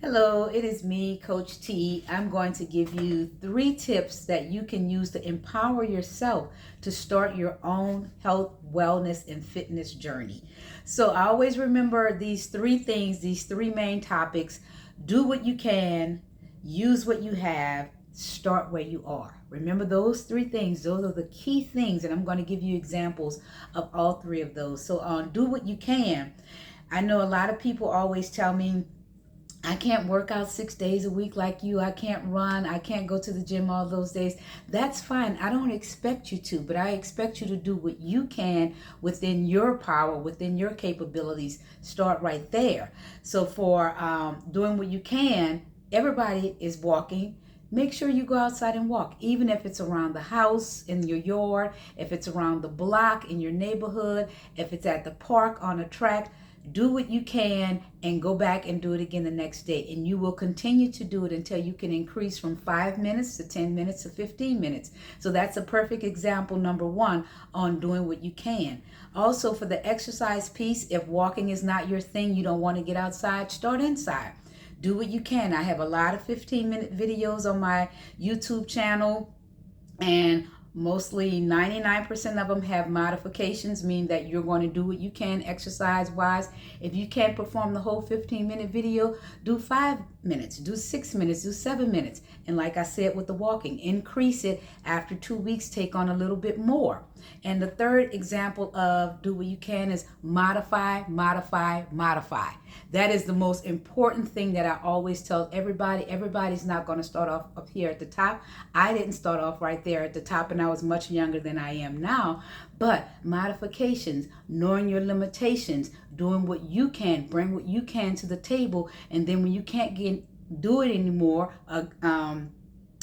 Hello, it is me, Coach T. I'm going to give you 3 tips that you can use to empower yourself to start your own health, wellness, and fitness journey. So I always remember these 3 things, these 3 main topics. Do what you can, use what you have, start where you are. Remember those 3 things. Those are the key things, and I'm going to give you examples of all 3 of those. So do what you can. I know a lot of people always tell me, I can't work out 6 days a week like you. I can't run. I can't go to the gym all those days. That's fine. I don't expect you to, but I expect you to do what you can within your power, within your capabilities. Start right there. So for doing what you can, everybody is walking. Make sure you go outside and walk, even if it's around the house, in your yard, if it's around the block, in your neighborhood, if it's at the park, on a track. Do what you can and go back and do it again the next day. And you will continue to do it until you can increase from 5 minutes to 10 minutes to 15 minutes. So that's a perfect example, number 1, on doing what you can. Also, for the exercise piece, if walking is not your thing, you don't want to get outside, start inside. Do what you can. I have a lot of 15-minute videos on my YouTube channel, and mostly 99% of them have modifications, meaning that you're going to do what you can exercise wise. If you can't perform the whole 15-minute video, do 5 minutes, do 6 minutes, do 7 minutes. And like I said with the walking, increase it. After 2 weeks, take on a little bit more. And the third example of do what you can is modify, modify, modify. That is the most important thing that I always tell everybody. Everybody's not going to start off up here at the top. I didn't start off right there at the top, and I was much younger than I am now. But modifications, knowing your limitations, doing what you can, bring what you can to the table, and then when you can't do it anymore,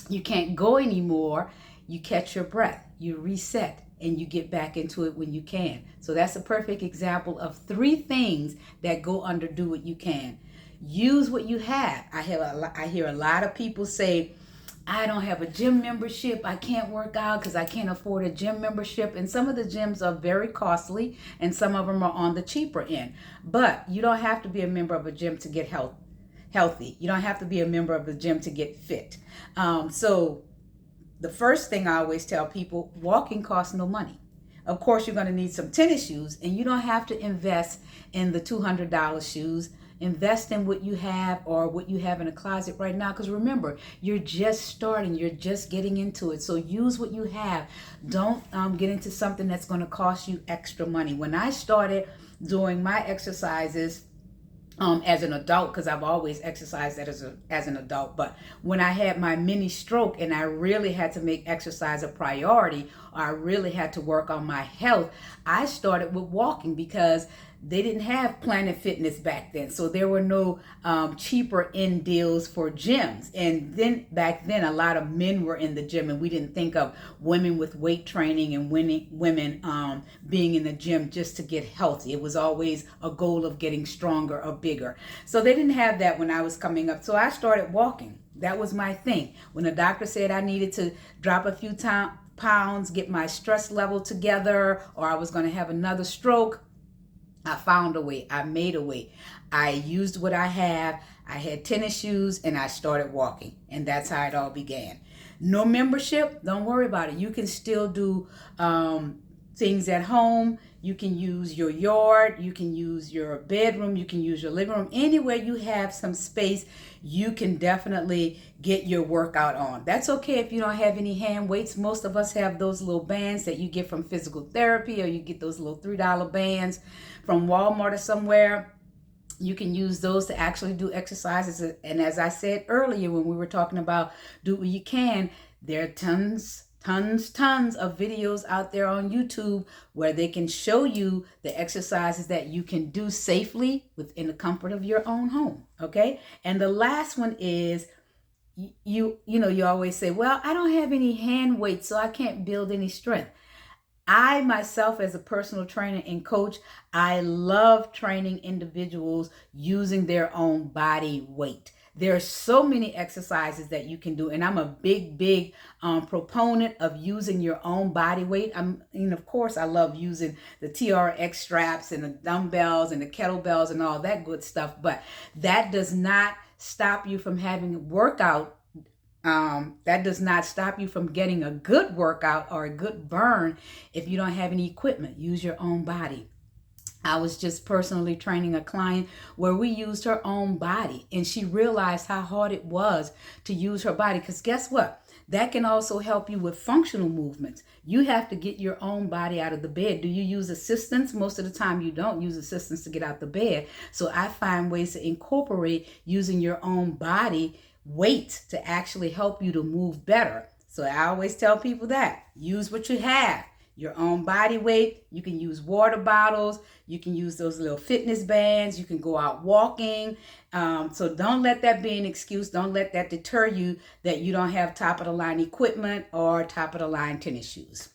you can't go anymore, you catch your breath, you reset, and you get back into it when you can. So that's a perfect example of 3 things that go under do what you can. Use what you have. I hear a lot of people say, I don't have a gym membership. I can't work out because I can't afford a gym membership. And some of the gyms are very costly, and some of them are on the cheaper end. But you don't have to be a member of a gym to get healthy. You don't have to be a member of a gym to get fit. So the first thing I always tell people, walking costs no money. Of course, you're going to need some tennis shoes, and you don't have to invest in the $200 shoes. Invest in what you have or what you have in a closet right now, because remember, you're just starting, you're just getting into it. So use what you have. Don't get into something that's going to cost you extra money. When I started doing my exercises as an adult, because I've always exercised as an adult, but when I had my mini stroke and I really had to make exercise a priority, or I really had to work on my health, I started with walking, because they didn't have Planet Fitness back then. So there were no cheaper end deals for gyms. And then back then, a lot of men were in the gym, and we didn't think of women with weight training and women being in the gym just to get healthy. It was always a goal of getting stronger or bigger. So they didn't have that when I was coming up. So I started walking. That was my thing. When the doctor said I needed to drop a few pounds, get my stress level together, or I was going to have another stroke, I found a way. I made a way. I used what I have. I had tennis shoes, and I started walking. And that's how it all began. No membership, don't worry about it. You can still do things at home. You can use your yard. You can use your bedroom. You can use your living room. Anywhere you have some space, you can definitely get your workout on. That's okay if you don't have any hand weights. Most of us have those little bands that you get from physical therapy, or you get those little $3 bands from Walmart or somewhere. You can use those to actually do exercises. And as I said earlier, when we were talking about do what you can, there are tons of videos out there on YouTube where they can show you the exercises that you can do safely within the comfort of your own home. Okay. And the last one is, you always say, well, I don't have any hand weight, so I can't build any strength. I myself, as a personal trainer and coach, I love training individuals using their own body weight. There are so many exercises that you can do, and I'm a big proponent of using your own body weight. Of course, I love using the TRX straps and the dumbbells and the kettlebells and all that good stuff, but that does not stop you from having a workout. That does not stop you from getting a good workout or a good burn if you don't have any equipment. Use your own body. I was just personally training a client where we used her own body, and she realized how hard it was to use her body. Because guess what? That can also help you with functional movements. You have to get your own body out of the bed. Do you use assistance? Most of the time you don't use assistance to get out the bed. So I find ways to incorporate using your own body weight to actually help you to move better. So I always tell people that use what you have. Your own body weight. You can use water bottles. You can use those little fitness bands. You can go out walking. So don't let that be an excuse. Don't let that deter you that you don't have top of the line equipment or top of the line tennis shoes.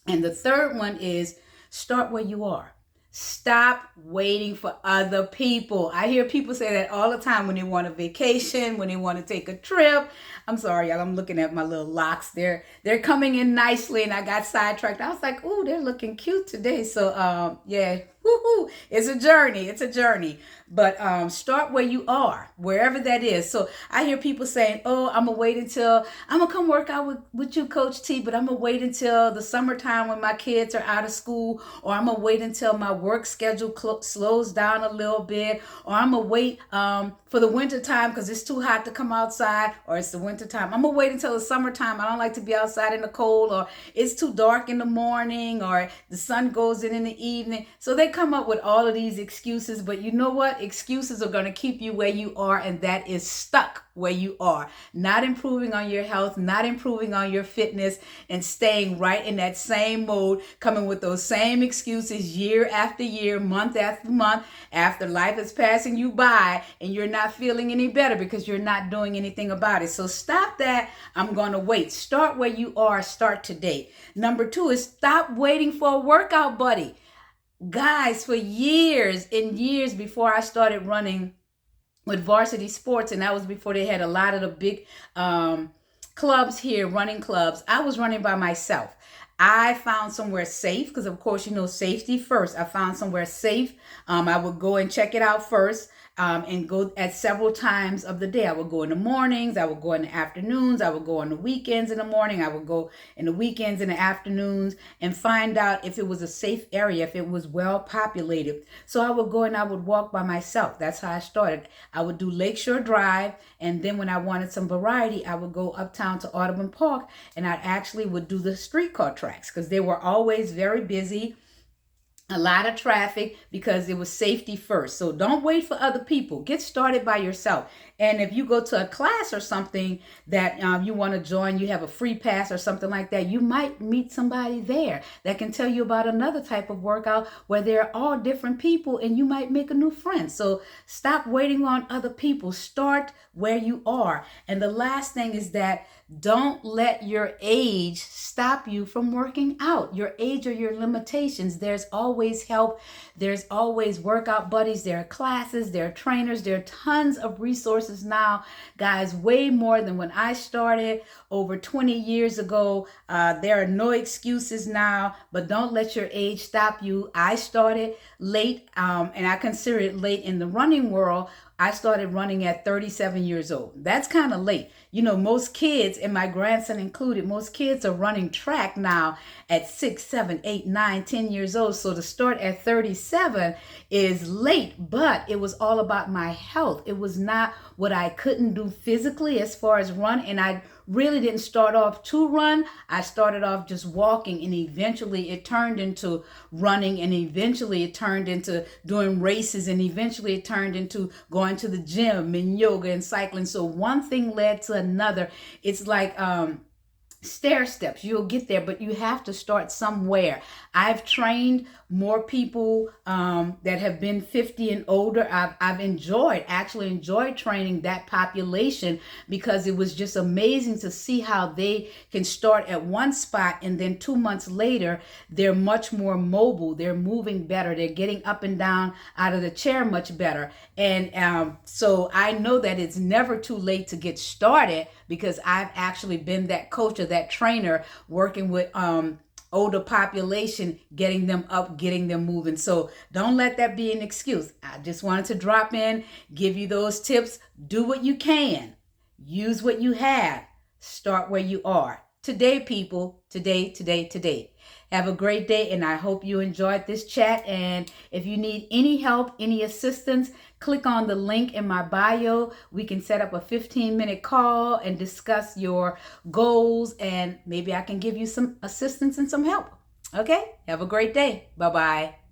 And the third one is start where you are. Stop waiting for other people. I hear people say that all the time when they want a vacation, when they want to take a trip. I'm sorry, y'all. I'm looking at my little locks. They're coming in nicely, and I got sidetracked. I was like, "Ooh, they're looking cute today." So, yeah, woohoo! It's a journey. It's a journey. But start where you are, wherever that is. So I hear people saying, "Oh, I'm gonna come work out with you, Coach T, but I'm gonna wait until the summertime when my kids are out of school, or I'm gonna wait until my work schedule slows down a little bit, or I'm gonna wait for the winter time because it's too hot to come outside, or it's the winter time. I'm gonna wait until the summertime. I don't like to be outside in the cold, or it's too dark in the morning, or the sun goes in the evening." So they come up with all of these excuses, but you know what? Excuses are going to keep you where you are, and that is stuck where you are, not improving on your health, not improving on your fitness, and staying right in that same mode, coming with those same excuses year after year, month after month, after life is passing you by and you're not feeling any better because you're not doing anything about it. So stop that. I'm going to wait. Start where you are. Start today. Number 2 is stop waiting for a workout buddy. Guys, for years and years before I started running with varsity sports, and that was before they had a lot of the big clubs here, running clubs, I was running by myself. I found somewhere safe because, of course, safety first. I found somewhere safe. I would go and check it out first. And go at several times of the day. I would go in the mornings, I would go in the afternoons, I would go on the weekends in the morning, I would go in the weekends in the afternoons, and find out if it was a safe area, if it was well populated. So I would go and I would walk by myself. That's how I started. I would do Lakeshore Drive, and then when I wanted some variety, I would go uptown to Audubon Park, and I actually would do the streetcar tracks because they were always very busy. A lot of traffic because it was safety first. So don't wait for other people. Get started by yourself. And if you go to a class or something that you want to join, you have a free pass or something like that, you might meet somebody there that can tell you about another type of workout where they're all different people and you might make a new friend. So stop waiting on other people. Start where you are. And the last thing is that don't let your age stop you from working out. Your age or your limitations. There's always help. There's always workout buddies. There are classes. There are trainers. There are tons of resources now, guys, way more than when I started over 20 years ago. There are no excuses now, but don't let your age stop you. I started late, and I consider it late in the running world. I started running at 37 years old. That's kind of late. Most kids, and my grandson included, most kids are running track now at 6, 7, 8, 9, 10 years old. So to start at 37 is late, but it was all about my health. It was not what I couldn't do physically as far as run. And I really didn't start off to run. I started off just walking, and eventually it turned into running, and eventually it turned into doing races, and eventually it turned into going to the gym and yoga and cycling. So one thing led to another. It's like stair steps. You'll get there, but you have to start somewhere. I've trained more people that have been 50 and older. I've actually enjoyed training that population because it was just amazing to see how they can start at one spot and then 2 months later, they're much more mobile. They're moving better. They're getting up and down out of the chair much better. And so I know that it's never too late to get started because I've actually been that coach or that trainer working with older population, getting them up, getting them moving. So don't let that be an excuse. I just wanted to drop in, give you those tips. Do what you can. Use what you have. Start where you are. Today, people, today. Have a great day, and I hope you enjoyed this chat. And if you need any help, any assistance, click on the link in my bio. We can set up a 15-minute call and discuss your goals, and maybe I can give you some assistance and some help. Okay? Have a great day. Bye-bye.